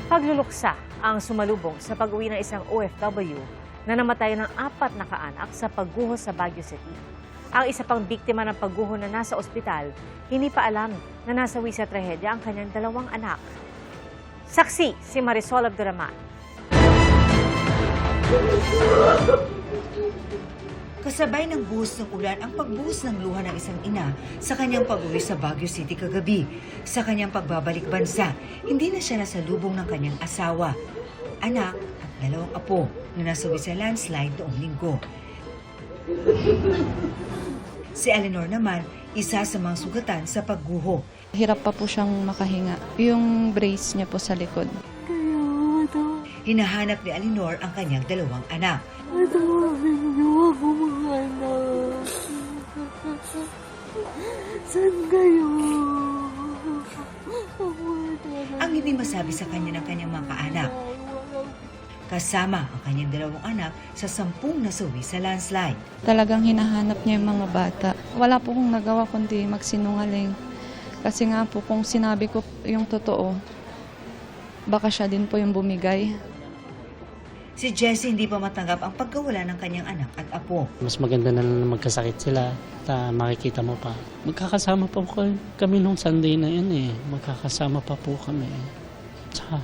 Pagluluksa ang sumalubong sa pag-uwi ng isang OFW na namatay ng 4 na kaanak sa pagguho sa Baguio City. Ang isa pang biktima ng pagguho na nasa ospital, hindi pa alam na nasawi sa trahedya ang kanyang 2 anak. Saksi si Marisol Abduraman. Kasabay ng buhos ng ulan ang pagbuhos ng luha ng isang ina sa kanyang pag-uwi sa Baguio City kagabi. Sa kanyang pagbabalik bansa, hindi na siya nasalubong ng kanyang asawa, anak at 2 apo na nasawi sa landslide noong linggo. Si Eleanor naman, isa sa mga sugatan sa pagguho. Hirap pa po siyang makahinga. Yung brace niya po sa likod. Hinahanap ni Eleanor ang kanyang 2 anak. Saan kayo? Ang hindi masabi sa kanya ng kanyang mga kaanak. Kasama ang kanyang 2 anak sa 10 nasawi sa landslide. Talagang hinahanap niya yung mga bata. Wala po kong nagawa kundi magsinungaling. Kasi nga po kung sinabi ko yung totoo, baka siya din po yung bumigay. Si Jessie hindi pa matanggap ang pagkawala ng kanyang anak at apo. Mas maganda na lang na magkasakit sila at makikita mo pa. Magkakasama pa po kami nung Sunday na yun eh. Magkakasama pa po kami. Tsaka,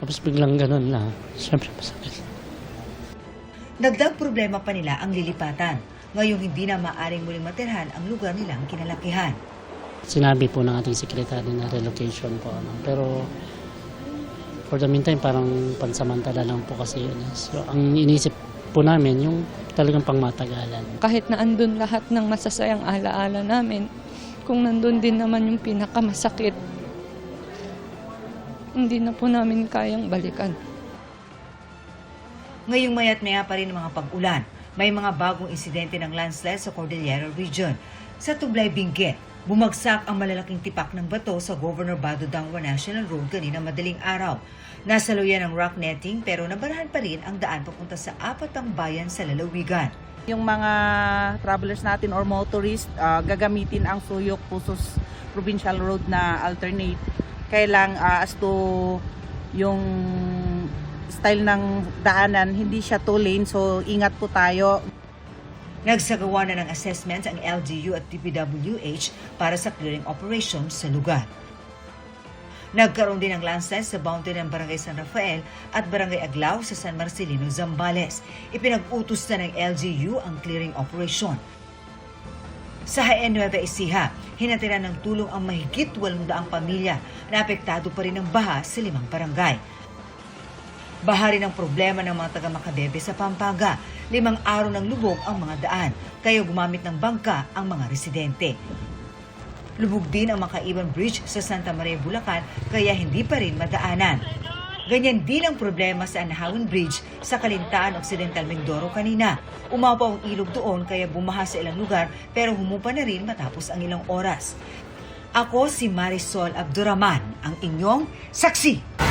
tapos biglang ganun na. Siyempre masakit. Dagdag problema pa nila ang lilipatan. Ngayong hindi na maaring muling matirhan ang lugar nilang kinalakihan. Sinabi po ng ating sekretary na relocation po. Pero for the meantime, parang pansamantala lang po kasi yun. So, ang inisip po namin, yung talagang pangmatagalan. Kahit na andun lahat ng masasayang alaala namin, kung nandun din naman yung pinakamasakit, hindi na po namin kayang balikan. Ngayong mayat maya pa rin ang mga pag-ulan. May mga bagong insidente ng landslide sa Cordillera Region. Sa Tublay, Benguet, bumagsak ang malalaking tipak ng bato sa Governor Bado Dangwa National Road kanina madaling araw. Nasaluyan ng rock netting pero nabarahan pa rin ang daan papunta sa 4 bayan sa lalawigan. Yung mga travelers natin or motorists, gagamitin ang Suyok Pusos Provincial Road na alternate. Kailang as to yung style ng daanan, hindi siya 2 lane, so ingat po tayo. Nagsagawa na ng assessments ang LGU at DPWH para sa clearing operations sa lugar. Nagkaroon din ng landslide sa boundary ng Barangay San Rafael at Barangay Aglao sa San Marcelino, Zambales. Ipinag-utos na ng LGU ang clearing operation. Sa Jaén Nueva Ecija, hinatiran ng tulong ang mahigit 800 pamilya na apektado pa rin ng baha sa 5 barangay. Baha rin ang problema ng mga taga-Macabebe sa Pampanga. 5 araw ng lubog ang mga daan, kaya gumamit ng bangka ang mga residente. Lubog din ang Makaiban Bridge sa Santa Maria, Bulacan, kaya hindi pa rin madaanan. Ganyan din ang problema sa Anahawin Bridge sa Kalintaan Occidental, Mindoro kanina. Umapaw ang ilog doon kaya bumaha sa ilang lugar pero humupa na rin matapos ang ilang oras. Ako si Marisol Abduraman, ang inyong saksi.